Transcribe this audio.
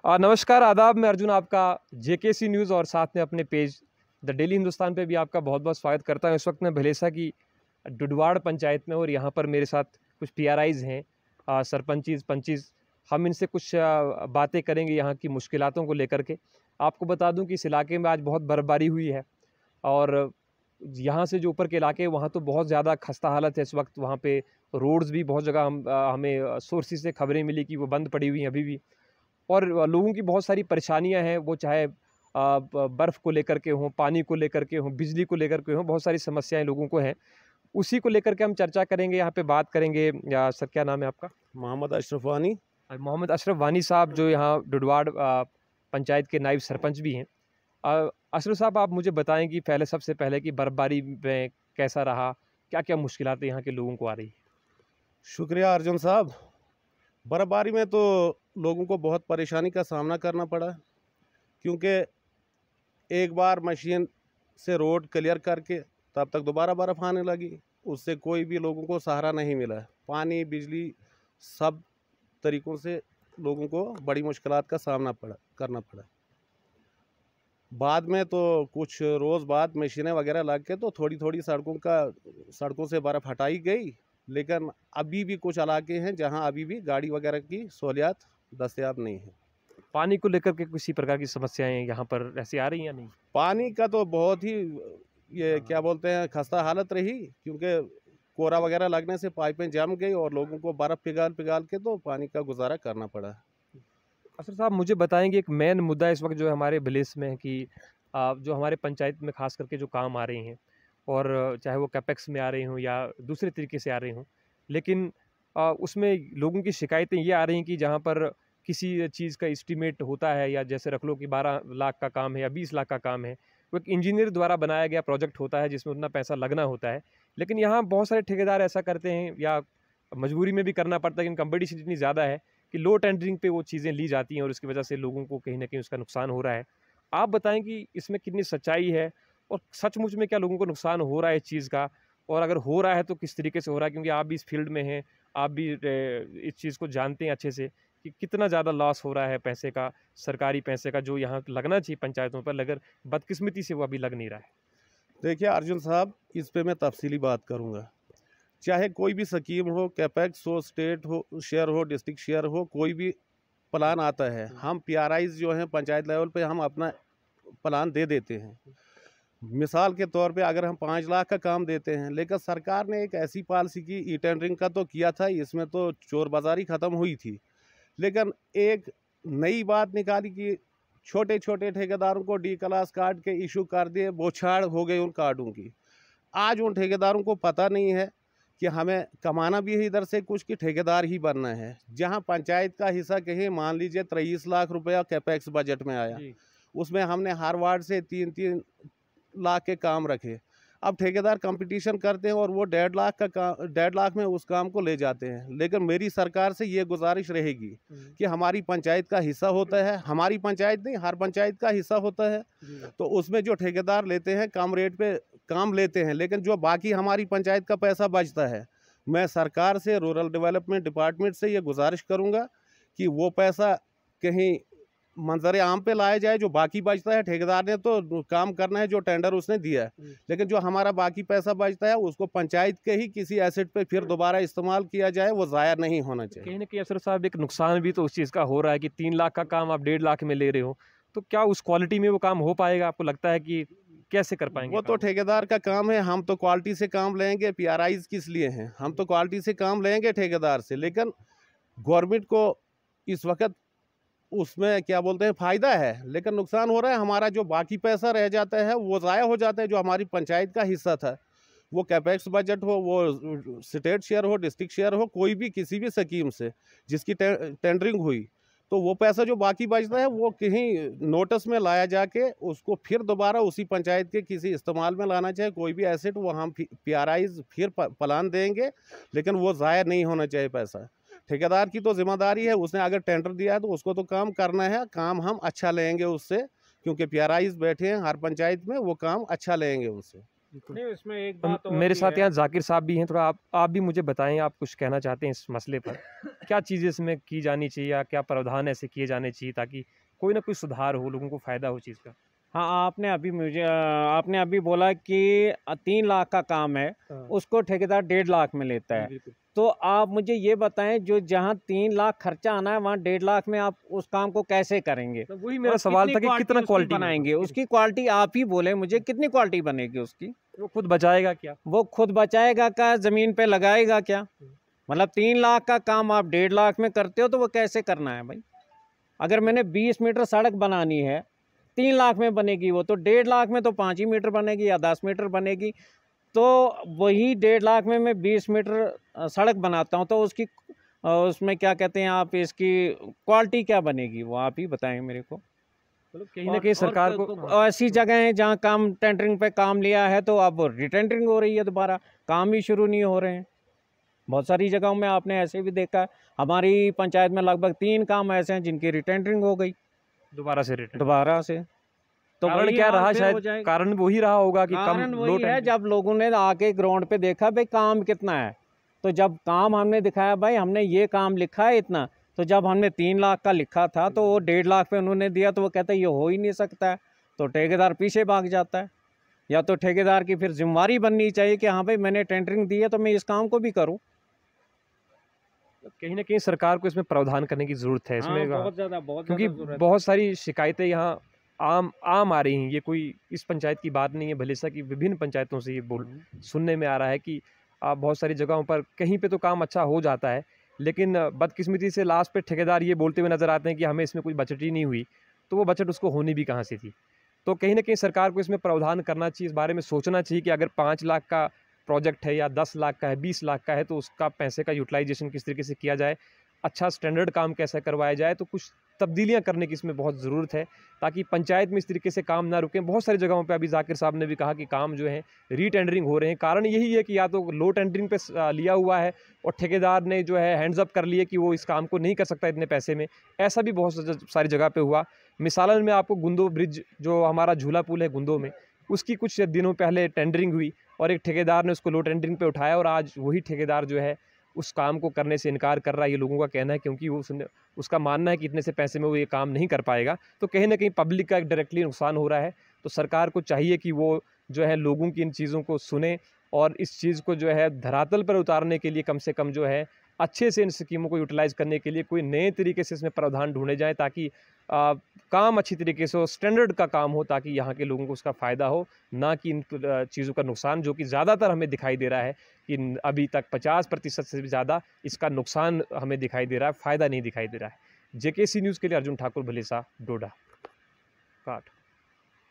नमस्कार, आदाब। मैं अर्जुन आपका जेकेसी न्यूज़ और साथ में अपने पेज द डेली हिंदुस्तान पे भी आपका बहुत-बहुत स्वागत करता हूँ। इस वक्त मैं भलेसा की डुडवाड़ पंचायत में और यहाँ पर मेरे साथ कुछ पीआरआईज़ हैं, सरपंचीज़, पंचीज़। हम इनसे कुछ बातें करेंगे यहाँ की मुश्किलातों को लेकर के। आपको बता दूँ कि इस इलाके में आज बहुत बर्फ़बारी हुई है और यहाँ से जो ऊपर के इलाके हैं वहाँ तो बहुत ज़्यादा खस्ता हालत है इस वक्त। वहाँ पे रोड्स भी बहुत जगह हमें सोर्सेज़ से खबरें मिली कि वो बंद पड़ी हुई हैं अभी भी। और लोगों की बहुत सारी परेशानियां हैं, वो चाहे बर्फ़ को लेकर के हों, पानी को लेकर के हों, बिजली को लेकर के हों, बहुत सारी समस्याएं लोगों को हैं। उसी को लेकर के हम चर्चा करेंगे, यहाँ पे बात करेंगे। या सर, क्या नाम है आपका? मोहम्मद अशरफ वानी। मोहम्मद अशरफ वानी साहब, जो यहाँ डुडवाड़ पंचायत के नायब सरपंच भी हैं। अशरफ साहब, आप मुझे बताएं कि पहले, सबसे पहले, कि बर्फ़बारी में कैसा रहा, क्या क्या मुश्किलातें यहाँ के लोगों को आ रही है? शुक्रिया अर्जुन साहब। बर्फ़बारी में तो लोगों को बहुत परेशानी का सामना करना पड़ा, क्योंकि एक बार मशीन से रोड क्लियर करके तब तक दोबारा बर्फ़ आने लगी। उससे कोई भी लोगों को सहारा नहीं मिला। पानी, बिजली, सब तरीक़ों से लोगों को बड़ी मुश्किलात का सामना करना पड़ा। बाद में तो कुछ रोज़ बाद मशीनें वगैरह लग के तो थोड़ी थोड़ी सड़कों से बर्फ़ हटाई गई, लेकिन अभी भी कुछ इलाके हैं जहां अभी भी गाड़ी वगैरह की सहूलियत दस्तयाब नहीं है। पानी को लेकर के किसी प्रकार की समस्याएं यहाँ पर ऐसी आ रही हैं या नहीं? पानी का तो बहुत ही ये क्या बोलते हैं खस्ता हालत रही, क्योंकि कोरा वगैरह लगने से पाइपें जम गई और लोगों को बर्फ़ पिघाल पिघाल के तो पानी का गुजारा करना पड़ा। असर साहब, मुझे बताएंगे, एक मेन मुद्दा इस वक्त जो है हमारे विलेज में है कि जो हमारे पंचायत में खास करके जो काम आ रहे हैं, और चाहे वो कैपेक्स में आ रहे हों या दूसरे तरीके से आ रहे हों, लेकिन उसमें लोगों की शिकायतें ये आ रही हैं कि जहाँ पर किसी चीज़ का एस्टीमेट होता है, या जैसे रख लो कि 12 लाख का काम है या 20 लाख का काम है, वो एक इंजीनियर द्वारा बनाया गया प्रोजेक्ट होता है जिसमें उतना पैसा लगना होता है। लेकिन यहाँ बहुत सारे ठेकेदार ऐसा करते हैं, या मजबूरी में भी करना पड़ता है, लेकिन कंपटीशन इतनी ज़्यादा है कि लो टेंडरिंग पे वो चीज़ें ली जाती हैं और उसकी वजह से लोगों को कहीं न कहीं उसका नुकसान हो रहा है। आप बताएँ कि इसमें कितनी सच्चाई है, और सचमुच में क्या लोगों को नुकसान हो रहा है इस चीज़ का? और अगर हो रहा है तो किस तरीके से हो रहा है? क्योंकि आप भी इस फील्ड में हैं, आप भी इस चीज़ को जानते हैं अच्छे से कि कितना ज़्यादा लॉस हो रहा है पैसे का, सरकारी पैसे का, जो यहाँ लगना चाहिए पंचायतों पर, मगर बदकिस्मती से वो अभी लग नहीं रहा है। देखिए अर्जुन साहब, इस पे मैं तफसीली बात करूँगा। चाहे कोई भी स्कीम हो, कैपेक्स हो, स्टेट हो शेयर हो, डिस्ट्रिक्ट शेयर हो, कोई भी प्लान आता है, हम पीआरआईज जो हैं पंचायत लेवल पे हम अपना प्लान दे देते हैं। मिसाल के तौर पे अगर हम 5 लाख का काम देते हैं, लेकिन सरकार ने एक ऐसी पॉलिसी की, ई टेंडरिंग का तो किया था, इसमें तो चोर बाज़ारी ख़त्म हुई थी। लेकिन एक नई बात निकाली कि छोटे छोटे ठेकेदारों को डी क्लास कार्ड के इशू कर दिए, बौछार हो गई उन कार्डों की। आज उन ठेकेदारों को पता नहीं है कि हमें कमाना भी है इधर से कुछ, कि ठेकेदार ही बनना है। जहां पंचायत का हिस्सा कहीं मान लीजिए 23 लाख रुपया कैपेक्स बजट में आया, उसमें हमने हर वार्ड से 3-3 लाख के काम रखे। अब ठेकेदार कंपटीशन करते हैं और वो 1.5 लाख में उस काम को ले जाते हैं। लेकिन मेरी सरकार से ये गुजारिश रहेगी कि हमारी पंचायत का हिस्सा होता है, हमारी पंचायत नहीं, हर पंचायत का हिस्सा होता है, तो उसमें जो ठेकेदार लेते हैं कम रेट पे काम लेते हैं, लेकिन जो बाकी हमारी पंचायत का पैसा बचता है, मैं सरकार से, रूरल डेवलपमेंट डिपार्टमेंट से ये गुजारिश करूँगा कि वो पैसा कहीं मंजर आम पे लाया जाए। जो बाकी बचता है, ठेकेदार ने तो काम करना है जो टेंडर उसने दिया है, लेकिन जो हमारा बाकी पैसा बचता है उसको पंचायत के ही किसी एसेट पे फिर दोबारा इस्तेमाल किया जाए, वो ज़ाया नहीं होना चाहिए। कहीं न कहीं अफसर साहब, एक नुकसान भी तो उस चीज़ का हो रहा है कि 3 लाख का काम आप 1.5 लाख में ले रहे हो, तो क्या उस क्वालिटी में वो काम हो पाएगा? आपको लगता है कि कैसे कर पाएँगे वो तो काम? ठेकेदार का काम है, हम तो क्वालिटी से काम लेंगे। पीआरआईज किस लिए हैं? हम तो क्वालिटी से काम लेंगे ठेकेदार से, लेकिन गवर्नमेंट को इस वक्त उसमें क्या बोलते हैं फ़ायदा है, लेकिन नुकसान हो रहा है। हमारा जो बाकी पैसा रह जाता है वो ज़ाया हो जाता है, जो हमारी पंचायत का हिस्सा था। वो कैपेक्स बजट हो, वो स्टेट शेयर हो, डिस्ट्रिक्ट शेयर हो, कोई भी किसी भी स्कीम से जिसकी टेंडरिंग हुई, तो वो पैसा जो बाकी बचता है वो कहीं नोटिस में लाया जाके उसको फिर दोबारा उसी पंचायत के किसी इस्तेमाल में लाना चाहिए। कोई भी एसेट वो हम पीआरआईज फिर प्लान देंगे, लेकिन वो ज़ाया नहीं होना चाहिए पैसा। ठेकेदार की तो जिम्मेदारी है, उसने अगर टेंडर दिया है तो उसको तो काम करना है, काम हम अच्छा लेंगे उससे, क्योंकि पीआरआईज बैठे हैं हर पंचायत में, वो काम अच्छा लेंगे उनसे। नहीं, इसमें एक बात और मेरे भी साथ है। यहाँ जाकिर साहब भी हैं, थोड़ा आप भी मुझे बताएं, आप कुछ कहना चाहते हैं इस मसले पर? क्या चीज़ें इसमें की जानी चाहिए या क्या प्रावधान ऐसे किए जाने चाहिए ताकि कोई ना कोई सुधार हो, लोगों को फ़ायदा हो चीज़ का? हाँ, आपने अभी बोला कि 3 लाख का काम है, हाँ। उसको ठेकेदार 1.5 लाख में लेता है। बिल्कुल। तो आप मुझे ये बताएं, जो जहाँ 3 लाख खर्चा आना है, वहाँ 1.5 लाख में आप उस काम को कैसे करेंगे? तो वही मेरा और सवाल कितनी था कि कितना उसकी क्वालिटी बनाएंगे? उसकी क्वालिटी आप ही बोले मुझे, कितनी क्वालिटी बनेगी उसकी? वो खुद बचाएगा क्या? वो खुद बचाएगा क्या, ज़मीन पे लगाएगा क्या? मतलब 3 लाख का काम आप 1.5 लाख में करते हो, तो वो कैसे करना है भाई? अगर मैंने 20 मीटर सड़क बनानी है, 3 लाख में बनेगी वो, तो 1.5 लाख में तो 5 ही मीटर बनेगी या 10 मीटर बनेगी। तो वही 1.5 लाख में मैं 20 मीटर सड़क बनाता हूँ, तो उसकी उसमें क्या कहते हैं आप, इसकी क्वालिटी क्या बनेगी, वो आप ही बताएं मेरे को। मतलब कहीं न कहीं सरकार को ऐसी जगह है जहाँ काम टेंडरिंग पे काम लिया है, तो अब रिटेंडरिंग हो रही है, दोबारा काम ही शुरू नहीं हो रहे हैं। बहुत सारी जगहों में आपने ऐसे भी देखा है। हमारी पंचायत में लगभग 3 काम ऐसे हैं जिनकी रिटेंडरिंग हो गई दोबारा से रिटर्न। दोबारा से। तो कारण वही क्या हाल रहा फिर हो शायद? जाएगा। कारण वही रहा होगा कि कम कारण लो वही है, टेंडरिंग। जब लोगों ने आके ग्राउंड पे देखा भाई काम कितना है, तो जब काम हमने दिखाया भाई हमने ये काम लिखा है इतना, तो जब हमने 3 लाख का लिखा था तो वो 1.5 लाख पे उन्होंने दिया, तो वो कहता है ये हो ही नहीं सकता है, तो ठेकेदार पीछे भाग जाता है। या तो ठेकेदार की फिर जिम्मेवारी बननी चाहिए कि हाँ भाई मैंने टेंडरिंग दी है तो मैं इस काम को भी करूँ। कहीं न कहीं सरकार को इसमें प्रावधान करने की ज़रूरत है हाँ, इसमें, बहुत ज़्यादा क्योंकि ज़रूरत है। बहुत सारी शिकायतें यहाँ आम आम आ रही हैं। ये कोई इस पंचायत की बात नहीं है, भलेसा की विभिन्न पंचायतों से ये सुनने में आ रहा है कि बहुत सारी जगहों पर कहीं पे तो काम अच्छा हो जाता है, लेकिन बदकिस्मती से लास्ट पे ठेकेदार ये बोलते हुए नज़र आते हैं कि हमें इसमें कोई बचत ही नहीं हुई, तो वो बचत उसको होनी भी कहाँ से थी? तो कहीं न कहीं सरकार को इसमें प्रावधान करना चाहिए, इस बारे में सोचना चाहिए कि अगर 5 लाख का प्रोजेक्ट है या 10 लाख का है, 20 लाख का है, तो उसका पैसे का यूटिलाइज़ेशन किस तरीके से किया जाए, अच्छा स्टैंडर्ड काम कैसे करवाया जाए, तो कुछ तब्दीलियाँ करने की इसमें बहुत ज़रूरत है, ताकि पंचायत में इस तरीके से काम ना रुकें। बहुत सारी जगहों पे अभी ज़ाकिर साहब ने भी कहा कि काम जो है री-टेंडरिंग हो रहे हैं। कारण यही है कि या तो लो टेंडरिंग पे लिया हुआ है और ठेकेदार ने जो है हैंड्स अप कर लिए कि वो इस काम को नहीं कर सकता इतने पैसे में। ऐसा भी बहुत सारी जगह पे हुआ। मिसालन में आपको गुंदो ब्रिज, जो हमारा झूला पुल है गुंदो में, उसकी कुछ दिनों पहले टेंडरिंग हुई और एक ठेकेदार ने उसको लो टेंडरिंग पे उठाया और आज वही ठेकेदार जो है उस काम को करने से इनकार कर रहा है, ये लोगों का कहना है, क्योंकि उसका मानना है कि इतने से पैसे में वो ये काम नहीं कर पाएगा। तो कहीं न कहीं पब्लिक का एक डायरेक्टली नुकसान हो रहा है। तो सरकार को चाहिए कि वो जो है लोगों की इन चीज़ों को सुने और इस चीज़ को जो है धरातल पर उतारने के लिए कम से कम जो है अच्छे से इन स्कीमों को यूटिलाइज़ करने के लिए कोई नए तरीके से इसमें प्रावधान ढूँढे जाएँ, ताकि काम अच्छी तरीके से हो, स्टैंडर्ड का काम हो, ताकि यहाँ के लोगों को उसका फ़ायदा हो, ना कि इन चीज़ों का नुकसान, जो कि ज़्यादातर हमें दिखाई दे रहा है कि अभी तक 50% से भी ज़्यादा इसका नुकसान हमें दिखाई दे रहा है, फ़ायदा नहीं दिखाई दे रहा है। जेकेसी न्यूज़ के लिए अर्जुन ठाकुर, भलेसा, डोडा, काट।